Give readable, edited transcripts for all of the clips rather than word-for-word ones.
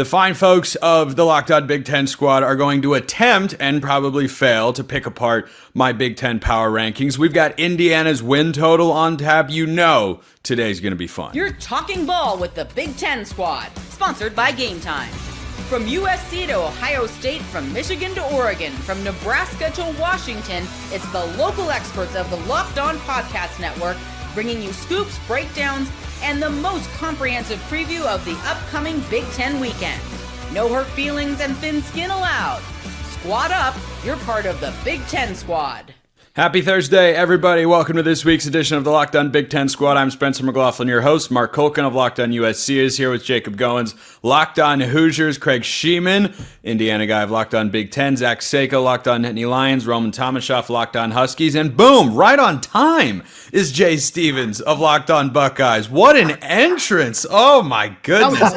The fine folks of the Locked On Big Ten squad are going to attempt and probably fail to pick apart my Big Ten power rankings. We've got Indiana's win total on tap. You know today's going to be fun. You're talking ball with the Big Ten squad, sponsored by Game Time. From USC to Ohio State, from Michigan to Oregon, from Nebraska to Washington, it's the local experts of the Locked On Podcast Network bringing you scoops, breakdowns, and the most comprehensive preview of the upcoming Big Ten weekend. No hurt feelings and thin skin allowed. Squad up, you're part of the Big Ten squad. Happy Thursday, everybody. Welcome to this week's edition of the Locked On Big Ten Squad. I'm Spencer McLaughlin, your host. Mark Culkin of Locked On USC is here with Jacob Goins. Locked On Hoosiers, Craig Sheeman, Indiana guy of Locked On Big Ten. Zach Seiko, Locked On Nittany Lions. Roman Tomashoff, Locked On Huskies. And boom, right on time is Jay Stevens of Locked On Buckeyes. What an entrance. Oh my goodness.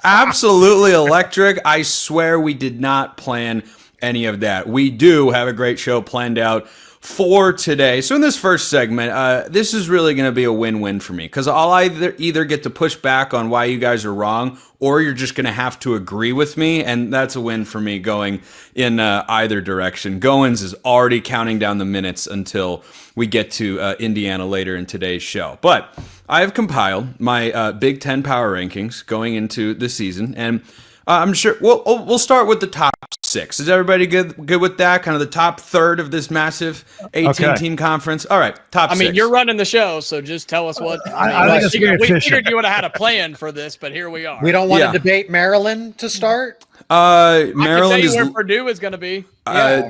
Absolutely electric. I swear we did not plan any of that. We do have a great show planned out for today. So in this first segment, this is really going to be a win-win for me because I'll either get to push back on why you guys are wrong, or you're just going to have to agree with me, and that's a win for me going in either direction. Goins is already counting down the minutes until we get to Indiana later in today's show. But I have compiled my Big Ten power rankings going into the season, and I'm sure we'll start with the top six. Is everybody good with that? Kind of the top third of this massive 18-team conference. All right, top six. I mean, you're running the show, so just tell us what. We figured you would have had a plan for this, but here we are. We don't want to debate Maryland to start. Maryland I can tell you is where Purdue is going to be.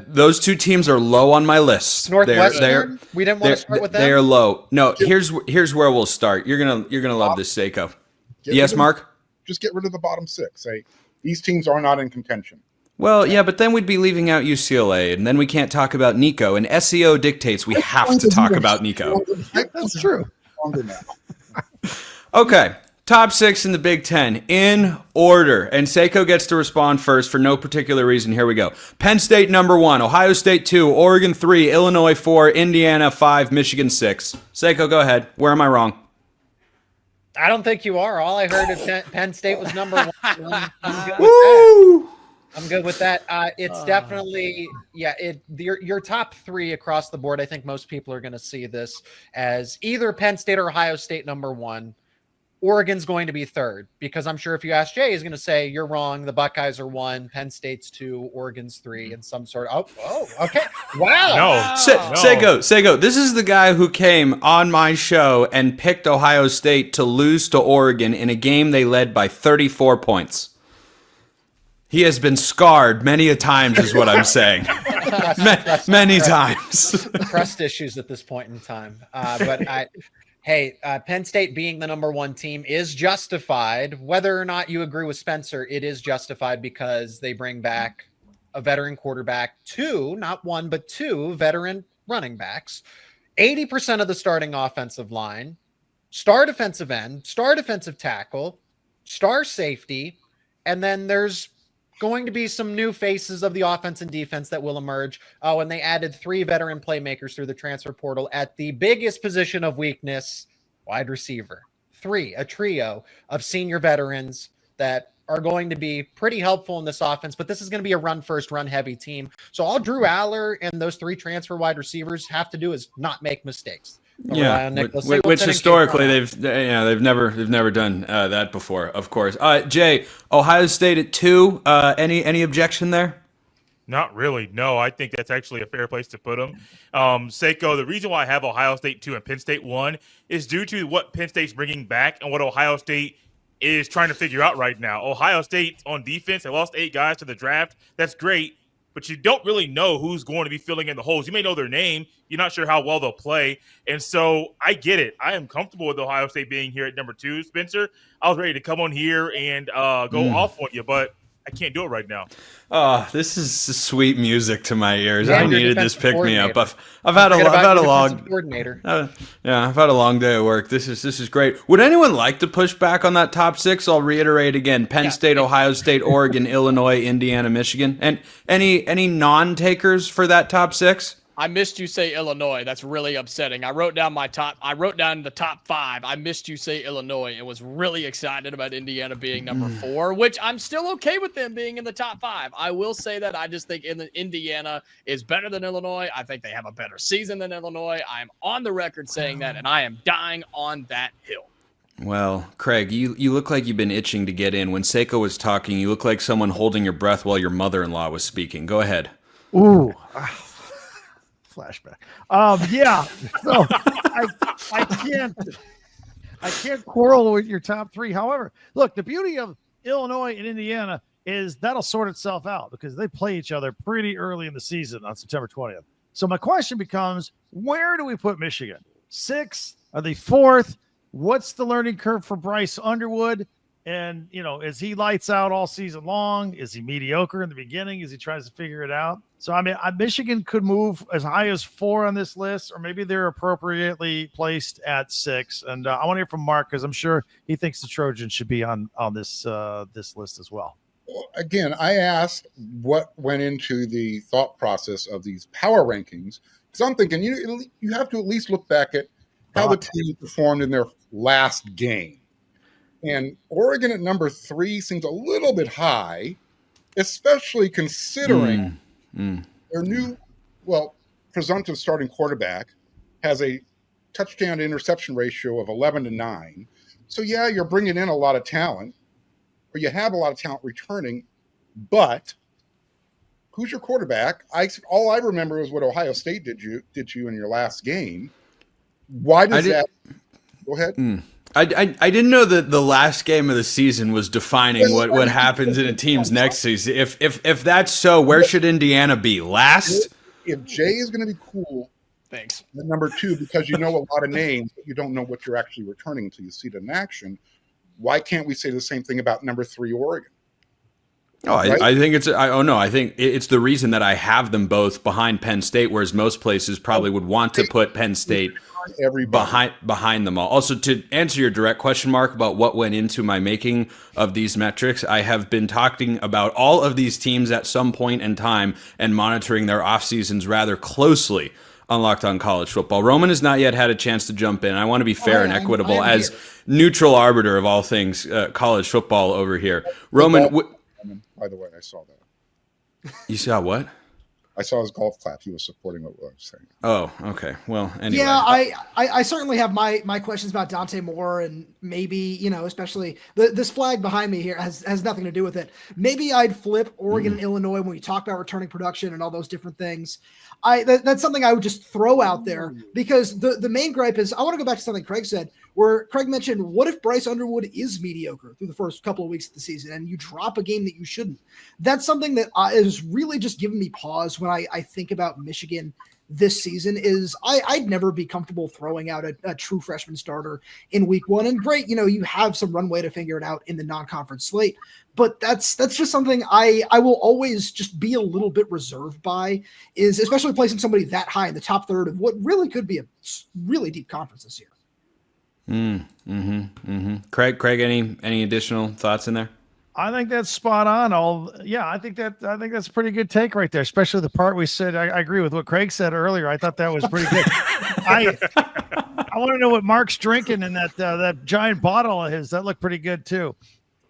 Those two teams are low on my list. Northwestern. We didn't want to start with them. They are low. No, here's where we'll start. You're gonna love this, Seiko. Yes, Mark. Just get rid of the bottom six. These teams are not in contention. Well, yeah, but then we'd be leaving out UCLA, and then we can't talk about Nico. And SEO dictates we have to talk about Nico. That's true. Okay, top six in the Big Ten in order. And Seiko gets to respond first for no particular reason. Here we go. Penn State number 1, Ohio State 2, Oregon 3, Illinois 4, Indiana 5, Michigan 6. Seiko, go ahead. Where am I wrong? I don't think you are. All I heard is Penn State was number 1. I'm good with that. It's definitely, your top three across the board. I think most people are going to see this as either Penn State or Ohio State number 1. Oregon's going to be third, because I'm sure if you ask Jay, he's going to say you're wrong. The Buckeyes are 1, Penn State's 2, Oregon's 3, and some sort of. Oh, okay. Wow. Sego. This is the guy who came on my show and picked Ohio State to lose to Oregon in a game they led by 34 points. He has been scarred many a times, is what I'm saying. Many times. Trust issues at this point in time. Penn State being the number 1 team is justified. Whether or not you agree with Spencer, it is justified because they bring back a veteran quarterback, 2, not 1, but 2 veteran running backs, 80% of the starting offensive line, star defensive end, star defensive tackle, star safety, and then there's going to be some new faces of the offense and defense that will emerge. Oh, and they added 3 veteran playmakers through the transfer portal at the biggest position of weakness, wide receiver. 3, a trio of senior veterans that are going to be pretty helpful in this offense, but this is going to be a run-first, run-heavy team. So all Drew Aller and those 3 transfer wide receivers have to do is not make mistakes. Which historically they've never done that before, of course. Jay, Ohio State at 2. Any objection there? Not really. No, I think that's actually a fair place to put them. Seiko, the reason why I have Ohio State 2 and Penn State 1 is due to what Penn State's bringing back and what Ohio State is trying to figure out right now. Ohio State on defense, they lost 8 guys to the draft. That's great. But you don't really know who's going to be filling in the holes. You may know their name. You're not sure how well they'll play. And so I get it. I am comfortable with Ohio State being here at number 2. Spencer, I was ready to come on here and go off on you, but I can't do it right now. Oh, this is sweet music to my ears. I needed this pick me up. I've had a long coordinator. I've had a long day at work. This is great. Would anyone like to push back on that top 6? I'll reiterate again: Penn State, Ohio State, Oregon, Illinois, Indiana, Michigan, and any non-takers for that top 6. I missed you say Illinois. That's really upsetting. I wrote down the top 5. I missed you say Illinois and was really excited about Indiana being number 4, which I'm still okay with them being in the top 5. I will say that I just think Indiana is better than Illinois. I think they have a better season than Illinois. I'm on the record saying that, and I am dying on that hill. Well, Craig, you look like you've been itching to get in. When Seiko was talking, you look like someone holding your breath while your mother-in-law was speaking. Go ahead. Ooh. Flashback. Yeah. So I can't quarrel with your top 3. However, look, the beauty of Illinois and Indiana is that'll sort itself out because they play each other pretty early in the season on September 20th. So my question becomes, where do we put Michigan? 6th? Are they 4th? What's the learning curve for Bryce Underwood? And, is he lights out all season long? Is he mediocre in the beginning as he tries to figure it out? So, Michigan could move as high as 4 on this list, or maybe they're appropriately placed at 6. And I want to hear from Mark because I'm sure he thinks the Trojans should be on this list as well. Again, I asked what went into the thought process of these power rankings because I'm thinking you have to at least look back at how the team performed in their last game. And Oregon at number 3 seems a little bit high, especially considering their new, presumptive starting quarterback has a touchdown to interception ratio of 11-9. So, yeah, you're bringing in a lot of talent, or you have a lot of talent returning, but who's your quarterback? All I remember is what Ohio State did you in your last game. Why does that? Go ahead. I didn't know that the last game of the season was defining what happens in a team's next season. If that's so, where should Indiana be? Last? If Jay is going to be cool, thanks. At number 2, because you know a lot of names, but you don't know what you're actually returning until you see it in action. Why can't we say the same thing about number 3 Oregon? Right? I think I think it's the reason that I have them both behind Penn State, whereas most places probably would want to put Penn State behind them all. Also, to answer your direct question, Mark, about what went into my making of these metrics, I have been talking about all of these teams at some point in time and monitoring their off seasons rather closely on Locked On College Football. Roman has not yet had a chance to jump in. I want to be fair and equitable as neutral arbiter of all things college football over here. Roman, by the way, I saw that. You saw what? I saw his golf clap. He was supporting what I was saying. Oh, okay. Well, anyway. Yeah, I certainly have my questions about Dante Moore, and maybe, especially this flag behind me here has nothing to do with it. Maybe I'd flip Oregon and Illinois when we talk about returning production and all those different things. That's something I would just throw out there because the main gripe is I want to go back to something Craig said, where Craig mentioned, what if Bryce Underwood is mediocre through the first couple of weeks of the season and you drop a game that you shouldn't? That's something that is really just giving me pause when I think about Michigan this season. Is I'd never be comfortable throwing out a true freshman starter in week 1. And great, you have some runway to figure it out in the non-conference slate. But that's just something I will always just be a little bit reserved by, is especially placing somebody that high in the top third of what really could be a really deep conference this year. Craig, any additional thoughts in there? I think that's spot on. I think that's a pretty good take right there, especially the part we said. I agree with what Craig said earlier. I thought that was pretty good. I want to know what Mark's drinking in that giant bottle of his. That looked pretty good too.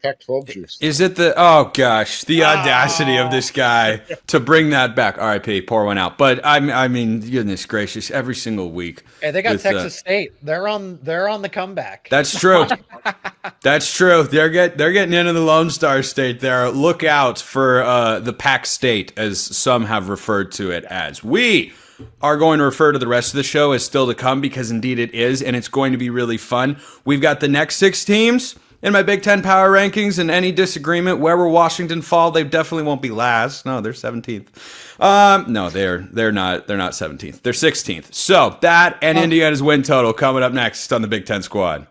Pac-12 juice. Is it the audacity of this guy to bring that back? RIP, pour one out. But I mean, goodness gracious, every single week. Hey, they got Texas State. They're on the comeback. That's true. That's true. They're getting into the Lone Star State there. Look out for the Pac State, as some have referred to it as. We are going to refer to the rest of the show as still to come, because indeed it is, and it's going to be really fun. We've got the next 6 teams in my Big Ten power rankings, and any disagreement, where will Washington fall? They definitely won't be last. No, they're 17th. No, they're not 17th. They're 16th. So that and Indiana's win total coming up next on the Big Ten Squad.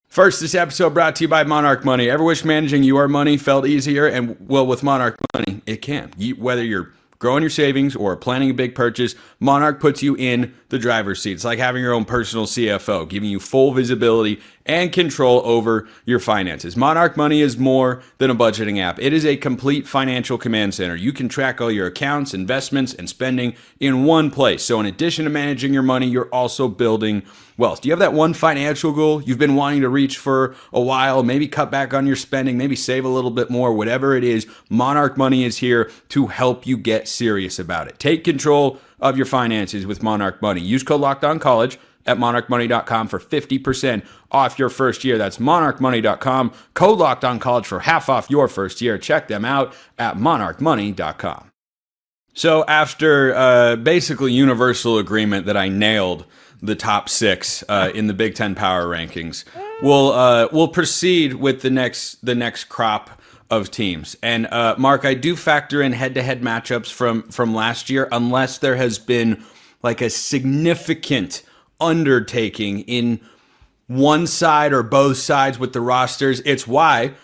First, this episode brought to you by Monarch Money. Ever wish managing your money felt easier? And well, with Monarch Money, it can. Whether you're growing your savings or planning a big purchase, Monarch puts you in the driver's seat. It's like having your own personal CFO, giving you full visibility and control over your finances. Monarch Money is more than a budgeting app. It is a complete financial command center. You can track all your accounts, investments, and spending in one place. So in addition to managing your money, you're also building wealth. Do you have that one financial goal you've been wanting to reach for a while? Maybe cut back on your spending, maybe save a little bit more, whatever it is. Monarch Money is here to help you get serious about it. Take control of your finances with Monarch Money. Use code LOCKEDONCollege at monarchmoney.com for 50% off your first year. That's monarchmoney.com. Code LOCKEDONCollege for half off your first year. Check them out at monarchmoney.com. So after basically universal agreement that I nailed the top 6 in the Big Ten power rankings, we'll proceed with the next crop of teams. And Mark, I do factor in head-to-head matchups from last year, unless there has been like a significant undertaking in one side or both sides with the rosters. It's why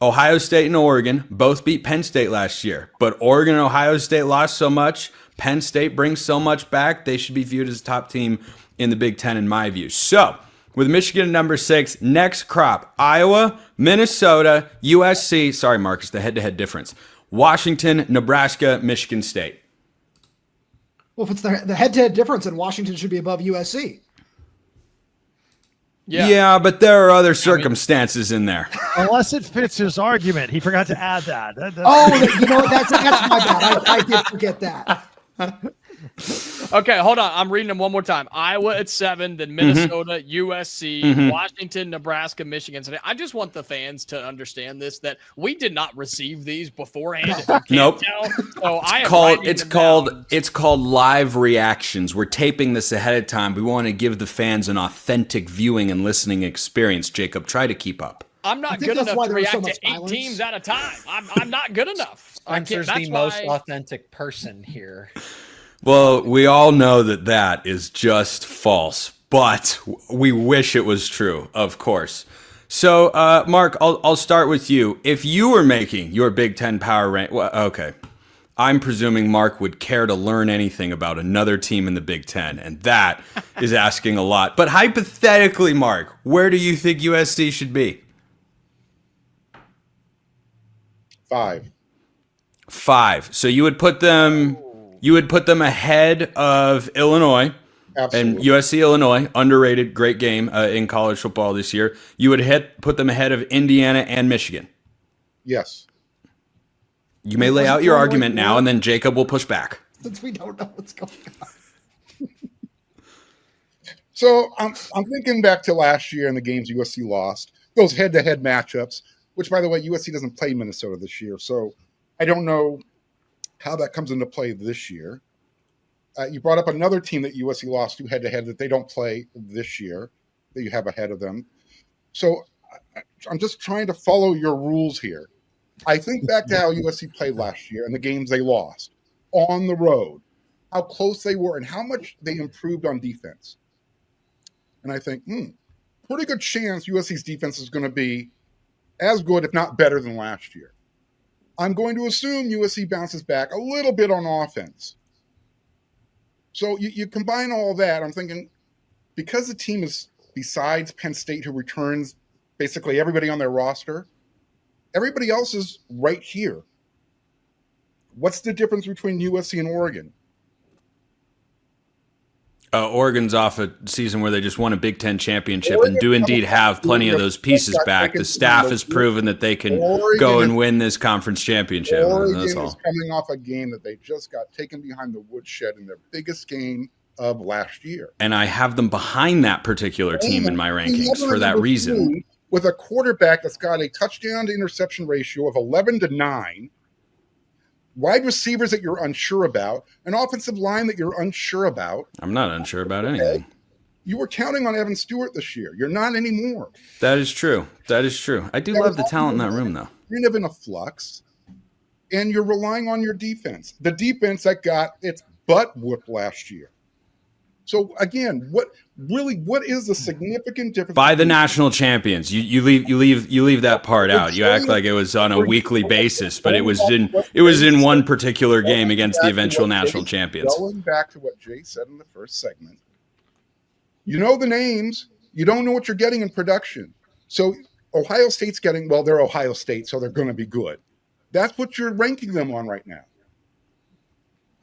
Ohio State and Oregon both beat Penn State last year, but Oregon and Ohio State lost so much. Penn State brings so much back. They should be viewed as a top team in the Big Ten in my view. So with Michigan at number 6, next crop, Iowa, Minnesota, USC. Sorry, Marcus, the head-to-head difference. Washington, Nebraska, Michigan State. Well, if it's the head-to-head difference, then Washington should be above USC. Yeah, but there are other circumstances in there. Unless it fits his argument. He forgot to add that. You know what? That's my bad. I did forget that. Okay, hold on. I'm reading them one more time. Iowa at 7, then Minnesota, USC, Washington, Nebraska, Michigan State. I just want the fans to understand this, that we did not receive these beforehand. If you can't tell. So it's called live reactions. We're taping this ahead of time. We want to give the fans an authentic viewing and listening experience. Jacob, try to keep up. I'm not good enough to react to 8 teams at a time. I'm not good enough. Spencer's the most authentic person here. Well, we all know that is just false, but we wish it was true, of course. So, Mark, I'll start with you. If you were making your Big Ten power rank, well, okay, I'm presuming Mark would care to learn anything about another team in the Big Ten, and that is asking a lot. But hypothetically, Mark, where do you think USC should be? 5. 5. So you would put them ahead of Illinois. Absolutely. And USC Illinois, underrated, great game in college football this year. You would put them ahead of Indiana and Michigan. Yes. You may lay out your argument now, and then Jacob will push back. Since we don't know what's going on. So I'm thinking back to last year and the games USC lost, those head-to-head matchups, which, by the way, USC doesn't play Minnesota this year. So I don't know how that comes into play this year. You brought up another team that USC lost to head-to-head that they don't play this year, that you have ahead of them. So I'm just trying to follow your rules here. I think back to how USC played last year and the games they lost on the road, how close they were and how much they improved on defense. And I think, pretty good chance USC's defense is going to be as good, if not better, than last year. I'm going to assume USC bounces back a little bit on offense. So you combine all that, I'm thinking, because the team is, besides Penn State, who returns basically everybody on their roster, everybody else is right here. What's the difference between USC and Oregon? Oregon's off a season where they just won a Big Ten championship and do indeed have plenty of those pieces back. The staff has proven that they can go and win this conference championship. Oregon That's all. is coming off a game that they just got taken behind the woodshed in their biggest game of last year. And I have them behind that particular team in my rankings for that reason. With a quarterback that's got a touchdown to interception ratio of 11-9, wide receivers that you're unsure about, an offensive line that you're unsure about. I'm not unsure about anything. You were counting on Evan Stewart this year. You're not anymore. That is true. That is true. I do love the talent in that room, though. You're kind of in a flux, and you're relying on your defense. The defense that got its butt whooped last year. So again, what is the significant difference By the national champions, you leave that part out. You act like it was on a weekly basis, but it was in one particular game against the eventual national champions. Going back to what Jay said in the first segment, you know the names, you don't know what you're getting in production. So Ohio State's getting, well, they're Ohio State, so they're going to be good. That's what you're ranking them on right now.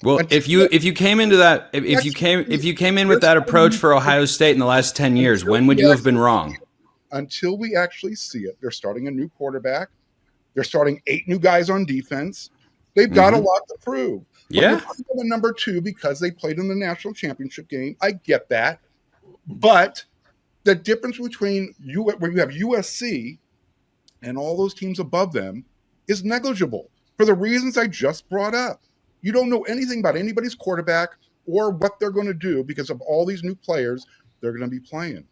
Well, if you came into that, if you came in with that approach for Ohio State in the last 10 years, when would you have been wrong? Until we actually see it. They're starting a new quarterback. They're starting 8 new guys on defense. They've got a lot to prove. Yeah. The number 2 because they played in the national championship game. I get that. But the difference between where you have USC and all those teams above them is negligible for the reasons I just brought up. You don't know anything about anybody's quarterback or what they're going to do because of all these new players they're going to be playing.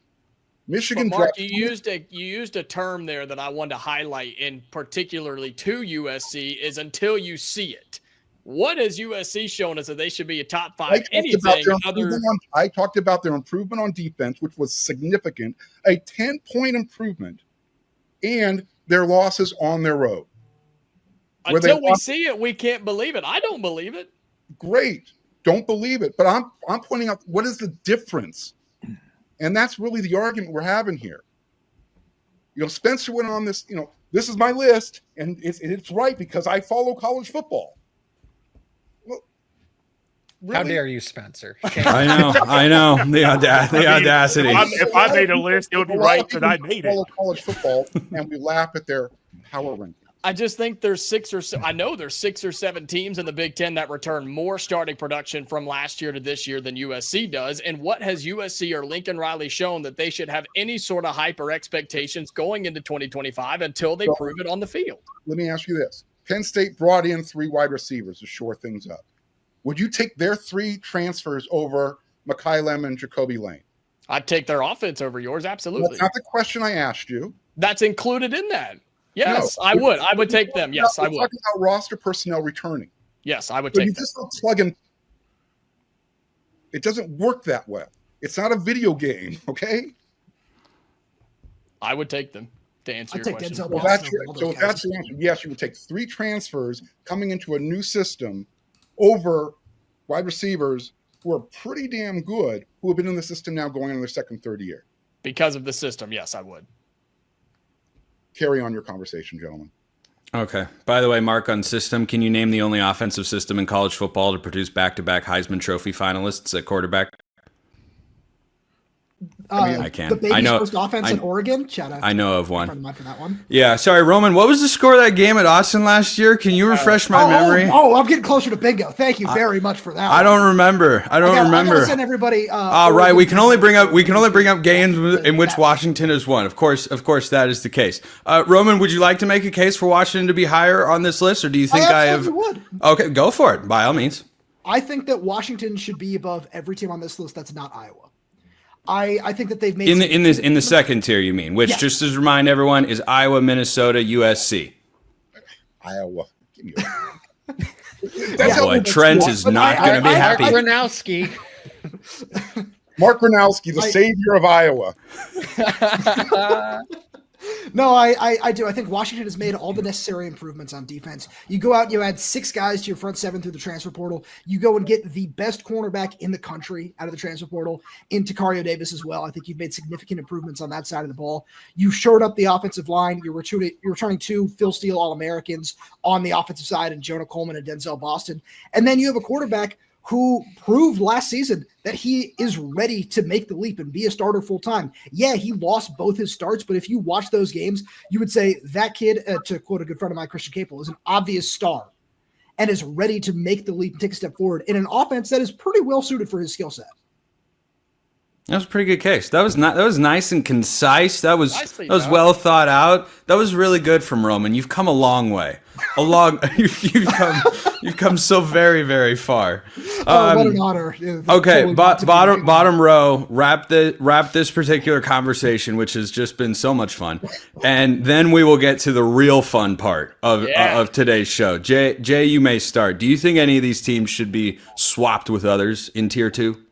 Michigan. But Mark, you used a term there that I wanted to highlight, in particularly to USC, is until you see it. What has USC shown us that they should be a top 5 anything other? I talked about their improvement on defense, which was significant, a 10-point improvement, and their losses on their road. Until we see it, we can't believe it. I don't believe it. Great. Don't believe it. But I'm pointing out what is the difference. And that's really the argument we're having here. You know, Spencer went on this, this is my list, and it's right because I follow college football. Well, really? How dare you, Spencer? I know. The audacity. If I made a list, it would be right because I made it. College football, and we laugh at their power ranking. I just think there's 6 or 7 teams in the Big Ten that return more starting production from last year to this year than USC does. And what has USC or Lincoln Riley shown that they should have any sort of hype or expectations going into 2025 until they prove it on the field? Let me ask you this. Penn State brought in 3 wide receivers to shore things up. Would you take their 3 transfers over Mekhi Lem and Jacoby Lane? I'd take their offense over yours, absolutely. That's not the question I asked you. That's included in that. Yes, no, I would. I would take them. Yes, I would. We're talking about roster personnel returning. Yes, I would take them. You just don't plug in. It doesn't work that well. It's not a video game, okay? I would take them to answer your question. So that's the answer. Yes, you would take 3 transfers coming into a new system over wide receivers who are pretty damn good, who have been in the system now going on their second, third year. Because of the system, yes, I would. Carry on your conversation, gentlemen. Okay. By the way, Mark, on system, can you name the only offensive system in college football to produce back-to-back Heisman Trophy finalists at quarterback? I can. The baby's first offense in Oregon. I know of one. For that one. Yeah. Sorry, Roman. What was the score of that game at Austin last year? Can you refresh my memory? I'm getting closer to bingo. Thank you very much for that. I don't remember. I gotta send everybody. Right. We can only bring up games in which Washington has won. Of course, that is the case. Roman, would you like to make a case for Washington to be higher on this list, or do you think I have? Would. Okay, go for it. By all means. I think that Washington should be above every team on this list that's not Iowa. I think that they've made in the second tier, you mean, which just to remind everyone is Iowa, Minnesota, USC. Iowa. Boy, Trent is not going to be happy. Mark Gronowski, the savior of Iowa. No, I do. I think Washington has made all the necessary improvements on defense. You go out and you add 6 guys to your front 7 through the transfer portal. You go and get the best cornerback in the country out of the transfer portal in Takario Davis as well. I think you've made significant improvements on that side of the ball. You've shored up the offensive line. You're returning 2 Phil Steele All-Americans on the offensive side and Jonah Coleman and Denzel Boston. And then you have a quarterback who proved last season that he is ready to make the leap and be a starter full time. Yeah, he lost both his starts, but if you watch those games, you would say that kid, to quote a good friend of mine, Christian Capel, is an obvious star and is ready to make the leap and take a step forward in an offense that is pretty well suited for his skill set. That was a pretty good case. That was nice and concise. That was well thought out. That was really good from Roman. You've come a long way. You've come so very, very far. What an honor. Okay, bottom row, wrap this particular conversation, which has just been so much fun. And then we will get to the real fun part of today's show. Jay, you may start. Do you think any of these teams should be swapped with others in tier 2?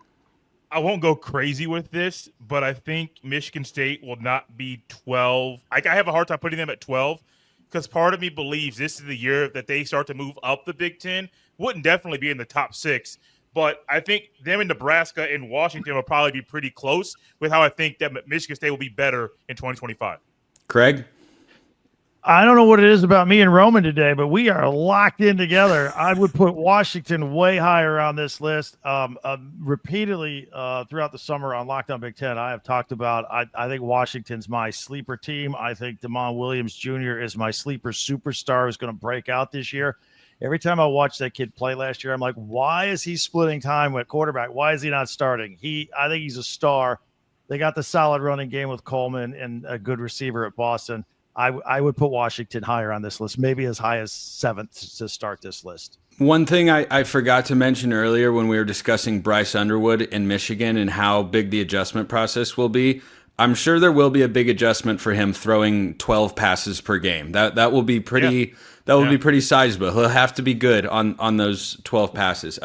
I won't go crazy with this, but I think Michigan State will not be 12. I have a hard time putting them at 12 because part of me believes this is the year that they start to move up the Big Ten. Wouldn't definitely be in the top 6, but I think them in Nebraska and Washington will probably be pretty close with how I think that Michigan State will be better in 2025. Craig? I don't know what it is about me and Roman today, but we are locked in together. I would put Washington way higher on this list. Repeatedly throughout the summer on Locked On Big Ten, I have talked about I think Washington's my sleeper team. I think Damon Williams Jr. is my sleeper superstar who's going to break out this year. Every time I watched that kid play last year, I'm like, why is he splitting time with quarterback? Why is he not starting? I think he's a star. They got the solid running game with Coleman and a good receiver at Boston. I would put Washington higher on this list, maybe as high as 7th to start this list. One thing I forgot to mention earlier when we were discussing Bryce Underwood in Michigan and how big the adjustment process will be, I'm sure there will be a big adjustment for him throwing 12 passes per game. That will be pretty be pretty sizable. He'll have to be good on those 12 passes.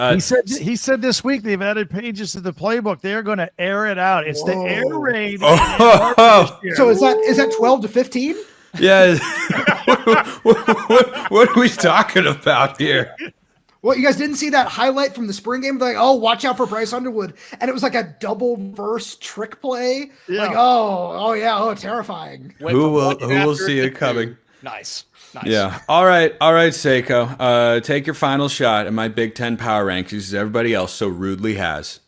He said this week they've added pages to the playbook. They're going to air it out. It's the air raid. So is that 12 to 15? Yeah. what are we talking about here? Well, you guys didn't see that highlight from the spring game? Like, oh, watch out for Bryce Underwood. And it was like a double verse trick play. Yeah. Like, terrifying. Who will see it coming? Nice. Yeah. All right, Seiko. Take your final shot at my Big Ten power rankings as everybody else so rudely has.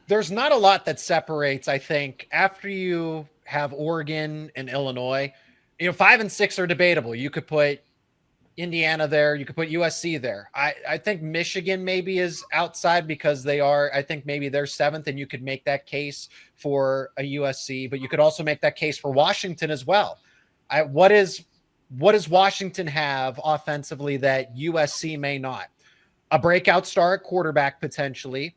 There's not a lot that separates, I think, after you have Oregon and Illinois. 5 and 6 are debatable. You could put Indiana there. You could put USC there. I think Michigan maybe is outside because I think maybe they're 7th, and you could make that case for a USC, but you could also make that case for Washington as well. What does Washington have offensively that USC may not? A breakout star at quarterback potentially.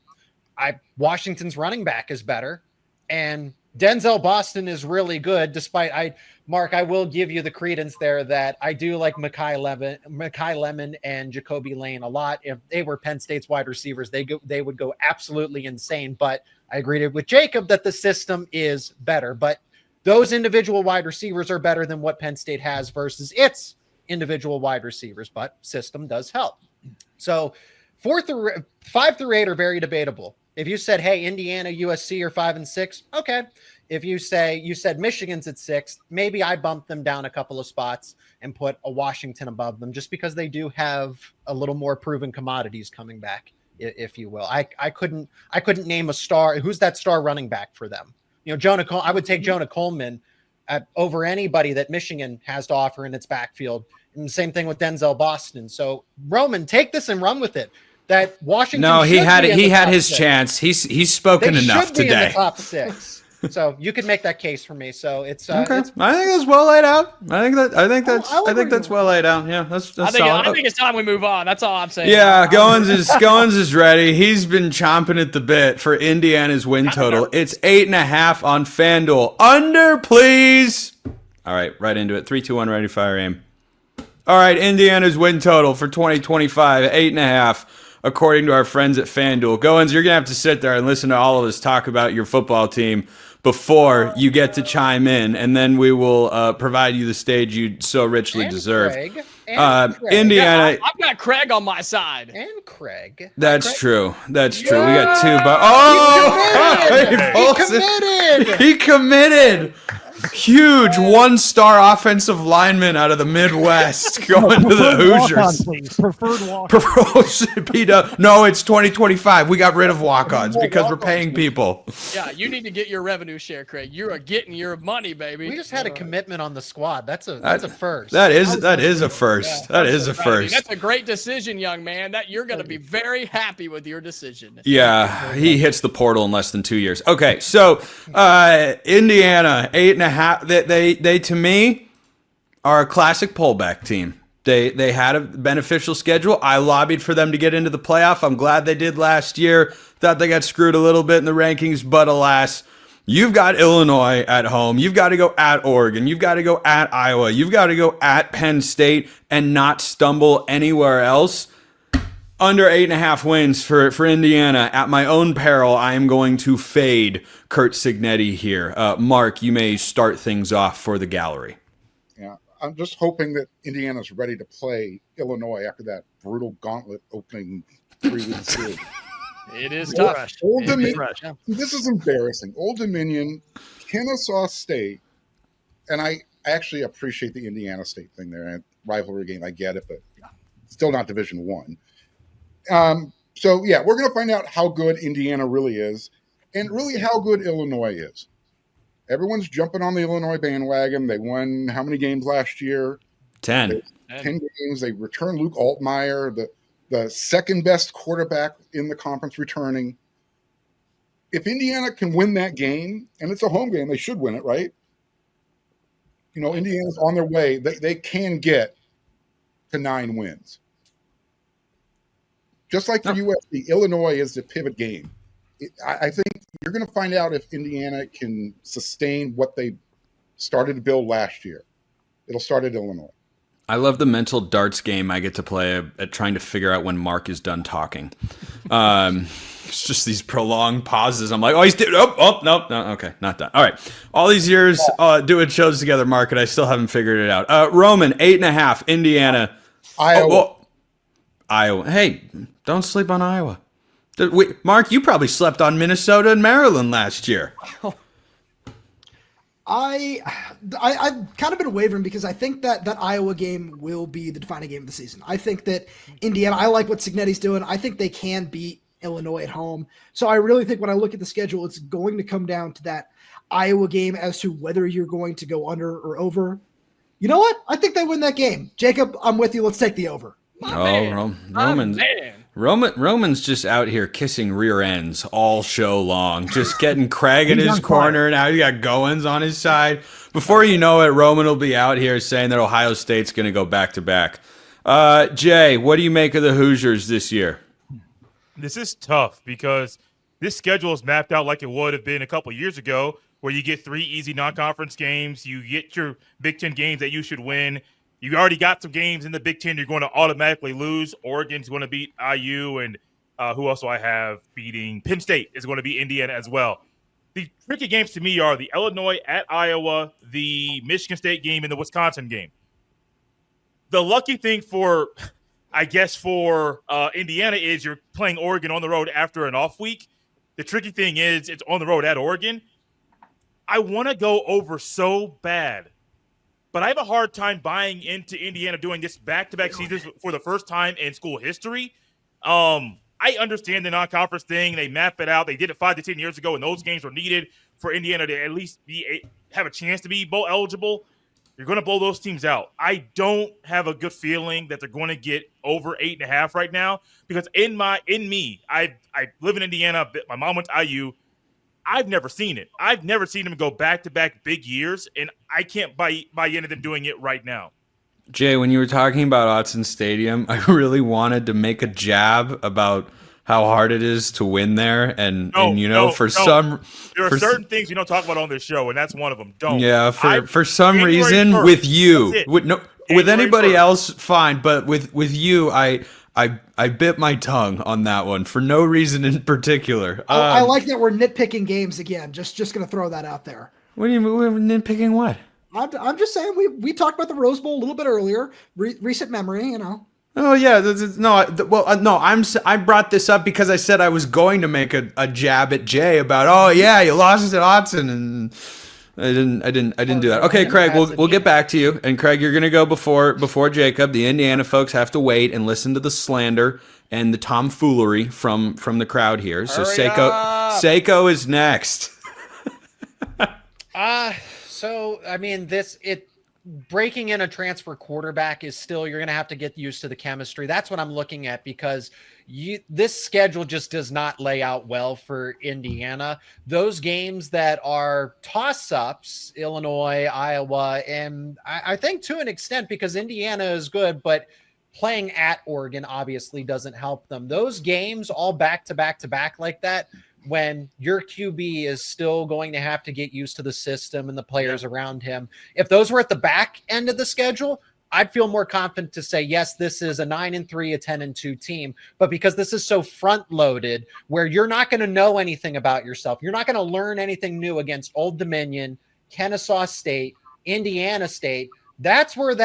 Washington's running back is better, and Denzel Boston is really good. Despite Mark, I will give you the credence there that I do like Mekhi Lemon and Jacoby Lane a lot. If they were Penn State's wide receivers, they would go absolutely insane. But I agreed with Jacob that the system is better. But those individual wide receivers are better than what Penn State has versus its individual wide receivers. But system does help. So 5 through 8 are very debatable. If you said, hey, Indiana, USC are 5 and 6, okay. If you said Michigan's at 6, maybe I bump them down a couple of spots and put a Washington above them just because they do have a little more proven commodities coming back, if you will. I couldn't name a star. Who's that star running back for them? I would take Jonah Coleman over anybody that Michigan has to offer in its backfield. And the same thing with Denzel Boston. So Roman, take this and run with it. That Washington. No, he had his 6. chance. He's spoken enough today. In the top 6. So you could make that case for me. So it's okay. I think that's well laid out. I think that's well laid out. Yeah, that's I think it's time we move on. That's all I'm saying. Yeah, Goins is ready. He's been chomping at the bit for Indiana's win total. It's 8.5 on FanDuel. Under, please. All right, right into it. 3, 2, 1, ready, fire, aim. All right, Indiana's win total for 2025, 8.5. According to our friends at FanDuel. Goins, you're going to have to sit there and listen to all of us talk about your football team before you get to chime in, and then we will provide you the stage you so richly deserve. Craig. Indiana. Yeah, I've got Craig on my side. And Craig. That's true. That's true. Yeah. We got 2. He He committed. Huge 1-star offensive lineman out of the Midwest going to the Hoosiers. Preferred walk-on. No, it's 2025. We got rid of walk-ons because we're paying people. Yeah, you need to get your revenue share, Craig. You are getting your money, baby. We just had a commitment on the squad. That's a first. That is a first. That is a first. That's a great decision, young man. That you're going to be very happy with your decision. Yeah, he hits the portal in less than 2 years. Okay, so Indiana 8.5. They to me are a classic pullback team. They had a beneficial schedule. I lobbied for them to get into the playoff. I'm glad they did last year. Thought they got screwed a little bit in the rankings, but alas, you've got Illinois at home. You've got to go at Oregon. You've got to go at Iowa. You've got to go at Penn State and not stumble anywhere else. Under 8.5 wins for Indiana. At my own peril, I am going to fade Kurt Signetti here. Mark, you may start things off for the gallery. Yeah, I'm just hoping that Indiana's ready to play Illinois after that brutal gauntlet opening 3 weeks ago. It is tough. Old Dominion. This is embarrassing. Old Dominion, Kennesaw State, and I actually appreciate the Indiana State thing there. Rivalry game, I get it, but still not Division One. So yeah, we're going to find out how good Indiana really is, and really how good Illinois is. Everyone's jumping on the Illinois bandwagon. They won how many games last year? 10. 10 games. They returned Luke Altmaier, the second best quarterback in the conference returning. If Indiana can win that game, and it's a home game, they should win it, right? You know, Indiana's on their way. They can get to 9 wins. Just like for USC, Illinois is the pivot game. I think you're going to find out if Indiana can sustain what they started to build last year. It'll start at Illinois. I love the mental darts game I get to play at trying to figure out when Mark is done talking. It's just these prolonged pauses. I'm like, oh, he's no, okay, not done. All right. All these years doing shows together, Mark, and I still haven't figured it out. Roman, 8.5, Indiana. Iowa. Iowa. Hey, don't sleep on Iowa. Wait, Mark, you probably slept on Minnesota and Maryland last year. I've kind of been wavering because I think that Iowa game will be the defining game of the season. I think that Indiana, I like what Signetti's doing. I think they can beat Illinois at home. So I really think when I look at the schedule, it's going to come down to that Iowa game as to whether you're going to go under or over. You know what? I think they win that game. Jacob, I'm with you. Let's take the over. Roman's just out here kissing rear ends all show long, just getting Craig in his corner. Now you got Goins on his side. Before you know it, Roman will be out here saying that Ohio State's going to go back-to-back. Jay, what do you make of the Hoosiers this year? This is tough because this schedule is mapped out like it would have been a couple years ago, where you get 3 easy non-conference games, you get your Big Ten games that you should win. You already got some games in the Big Ten you're going to automatically lose. Oregon's going to beat IU, and who else do I have beating? Penn State is going to beat Indiana as well. The tricky games to me are the Illinois at Iowa, the Michigan State game, and the Wisconsin game. The lucky thing for Indiana is you're playing Oregon on the road after an off week. The tricky thing is it's on the road at Oregon. I want to go over so bad, but I have a hard time buying into Indiana doing this back-to-back seasons for the first time in school history. I understand the non-conference thing. They map it out. They did it 5 to 10 years ago, and those games were needed for Indiana to at least have a chance to be bowl eligible. You're going to blow those teams out. I don't have a good feeling that they're going to get over 8.5 right now because I live in Indiana. My mom went to IU. I've never seen it. I've never seen them go back-to-back big years, and I can't buy into them doing it right now. Jay, when you were talking about Autzen Stadium, I really wanted to make a jab about how hard it is to win there, there are certain things you don't talk about on this show, and that's one of them. Don't. Yeah, for some reason, 1st, with you, with anybody 1st. else, fine, but with you, I bit my tongue on that one for no reason in particular. I like that we're nitpicking games again. Just going to throw that out there. What do you mean we're nitpicking? What? I'm just saying we talked about the Rose Bowl a little bit earlier. Recent memory, you know. Oh yeah, I brought this up because I said I was going to make a jab at Jay about you lost to Autzen, and I didn't do that. Okay, Craig, we'll get back to you. And Craig, you're gonna go before Jacob. The Indiana folks have to wait and listen to the slander and the tomfoolery from the crowd here. So Seiko is next. So I mean, breaking in a transfer quarterback is still, you're going to have to get used to the chemistry. That's what I'm looking at because this schedule just does not lay out well for Indiana. Those games that are toss-ups, Illinois, Iowa, and I think to an extent because Indiana is good, but playing at Oregon obviously doesn't help them. Those games all back-to-back like that, when your QB is still going to have to get used to the system and the players around him. If those were at the back end of the schedule, I'd feel more confident to say, yes, this is a 9-3, a 10-2 team. But because this is so front loaded, where you're not going to know anything about yourself, you're not going to learn anything new against Old Dominion, Kennesaw State, Indiana State. That's where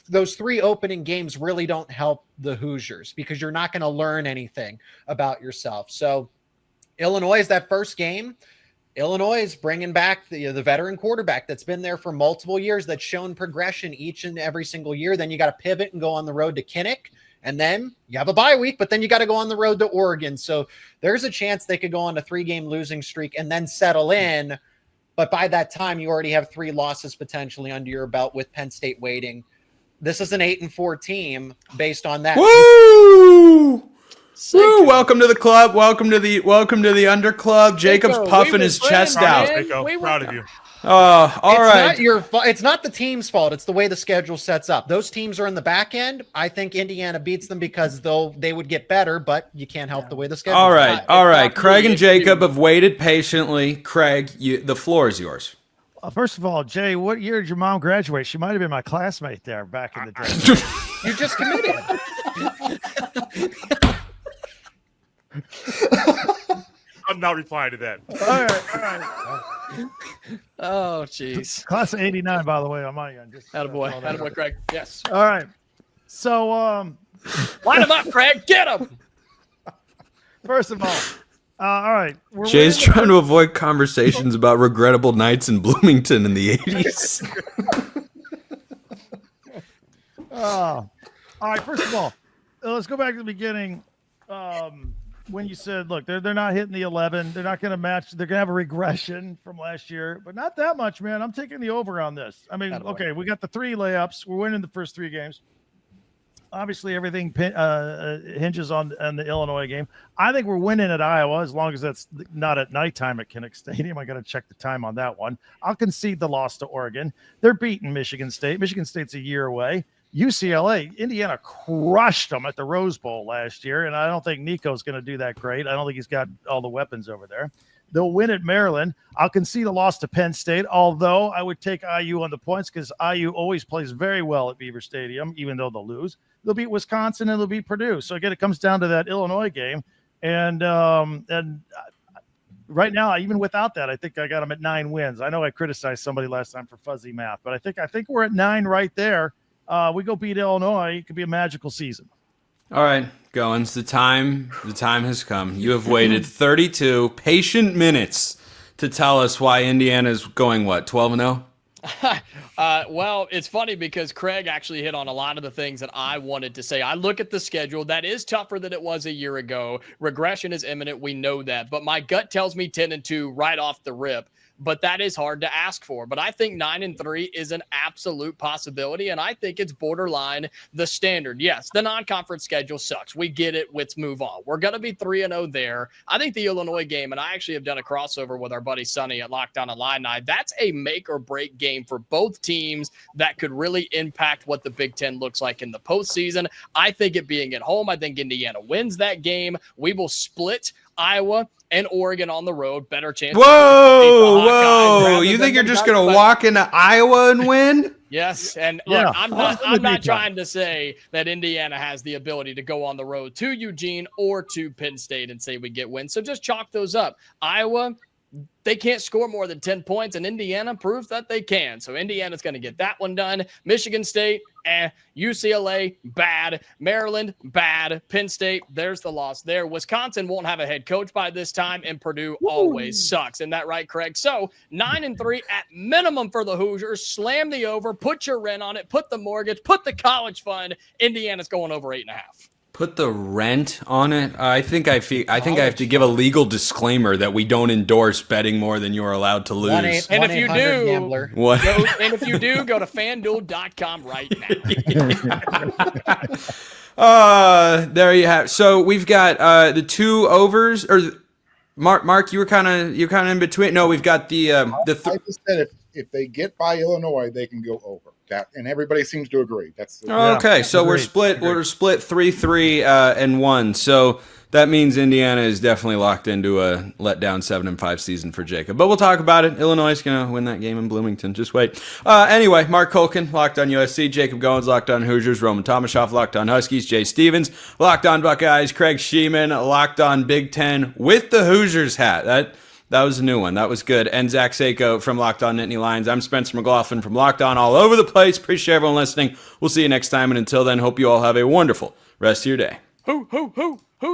those 3 opening games really don't help the Hoosiers, because you're not going to learn anything about yourself. So Illinois is that first game. Illinois is bringing back the veteran quarterback that's been there for multiple years, that's shown progression each and every single year. Then you got to pivot and go on the road to Kinnick, and then you have a bye week, but then you got to go on the road to Oregon. So there's a chance they could go on a 3-game losing streak and then settle in. But by that time, you already have 3 losses potentially under your belt, with Penn State waiting. This is an 8-4 team based on that. Woo! Woo! Welcome to the club. Welcome to the under club. Jacob's puffing his chest out. Proud of you. All right. It's not the team's fault. It's the way the schedule sets up. Those teams are in the back end. I think Indiana beats them because they would get better, but you can't help the way the schedule. All right. Craig and Jacob have waited patiently. Craig, the floor is yours. First of all, Jay, what year did your mom graduate? She might have been my classmate there back in the day. You just committed. I'm not replying to that. All right. Oh, jeez. Class of 89, by the way, on my end. Attaboy, Craig. Yes. All right. So, Line him up, Craig. Get him. first of all, all right. Jay's trying to avoid conversations about regrettable nights in Bloomington in the 80s. All right. First of all, let's go back to the beginning. When you said, look, they're not hitting the 11, they're not going to match. They're going to have a regression from last year, but not that much, man. I'm taking the over on this. I mean, okay, we got the 3 layups. We're winning the first 3 games. Obviously, everything hinges on the Illinois game. I think we're winning at Iowa, as long as that's not at nighttime at Kinnick Stadium. I got to check the time on that one. I'll concede the loss to Oregon. They're beating Michigan State. Michigan State's a year away. UCLA, Indiana crushed them at the Rose Bowl last year, and I don't think Nico's going to do that great. I don't think he's got all the weapons over there. They'll win at Maryland. I'll concede a loss to Penn State, although I would take IU on the points because IU always plays very well at Beaver Stadium, even though they'll lose. They'll beat Wisconsin and they'll beat Purdue. So again, it comes down to that Illinois game, and right now, even without that, I think I got them at 9 wins. I know I criticized somebody last time for fuzzy math, but I think we're at 9 right there. We go beat Illinois. It could be a magical season. All right, Goins, the time has come. You have waited 32 patient minutes to tell us why Indiana's going, 12-0? Well, it's funny because Craig actually hit on a lot of the things that I wanted to say. I look at the schedule. That is tougher than it was a year ago. Regression is imminent. We know that. But my gut tells me 10-2 right off the rip. But that is hard to ask for. But I think 9-3 is an absolute possibility, and I think it's borderline the standard. Yes, the non-conference schedule sucks. We get it. Let's move on. We're going to be 3-0 there. I think the Illinois game, and I actually have done a crossover with our buddy Sonny at Lockdown Illini. That's a make-or-break game for both teams that could really impact what the Big Ten looks like in the postseason. I think it being at home, I think Indiana wins that game. We will split Iowa and Oregon on the road. Better chance. Whoa! You think you're just going to walk into Iowa and win? Yes, and look, I'm not trying to say that Indiana has the ability to go on the road to Eugene or to Penn State and say we get wins. So just chalk those up. Iowa, they can't score more than 10 points, and Indiana proves that they can. So Indiana's going to get that one done. Michigan State, UCLA, bad. Maryland, bad. Penn State, there's the loss there. Wisconsin won't have a head coach by this time, and Purdue always sucks. Isn't that right, Craig? So 9-3 at minimum for the Hoosiers. Slam the over. Put your rent on it. Put the mortgage. Put the college fund. Indiana's going over 8.5. Put the rent on it. I think I have to give a legal disclaimer that we don't endorse betting more than you're allowed to lose. And if you do, gambler. What? Go to FanDuel.com right now. There you have. So we've got the 2 overs. Or Mark, you were kind of in between. No, we've got the. I just said if they get by Illinois, they can go over. That, and everybody seems to agree. That's okay. So we're split. We're split 3-3 and 1. So that means Indiana is definitely locked into a letdown 7-5 season for Jacob. But we'll talk about it. Illinois is going to win that game in Bloomington. Just wait. Anyway, Mark Culkin, locked on USC. Jacob Goins, locked on Hoosiers. Roman Tomashoff, locked on Huskies. Jay Stevens, locked on Buckeyes. Craig Sheeman, locked on Big Ten with the Hoosiers hat. That was a new one. That was good. And Zach Seiko from Locked On Nittany Lions. I'm Spencer McLaughlin from Locked On All Over the Place. Appreciate everyone listening. We'll see you next time. And until then, hope you all have a wonderful rest of your day. Hoo, hoo, hoo.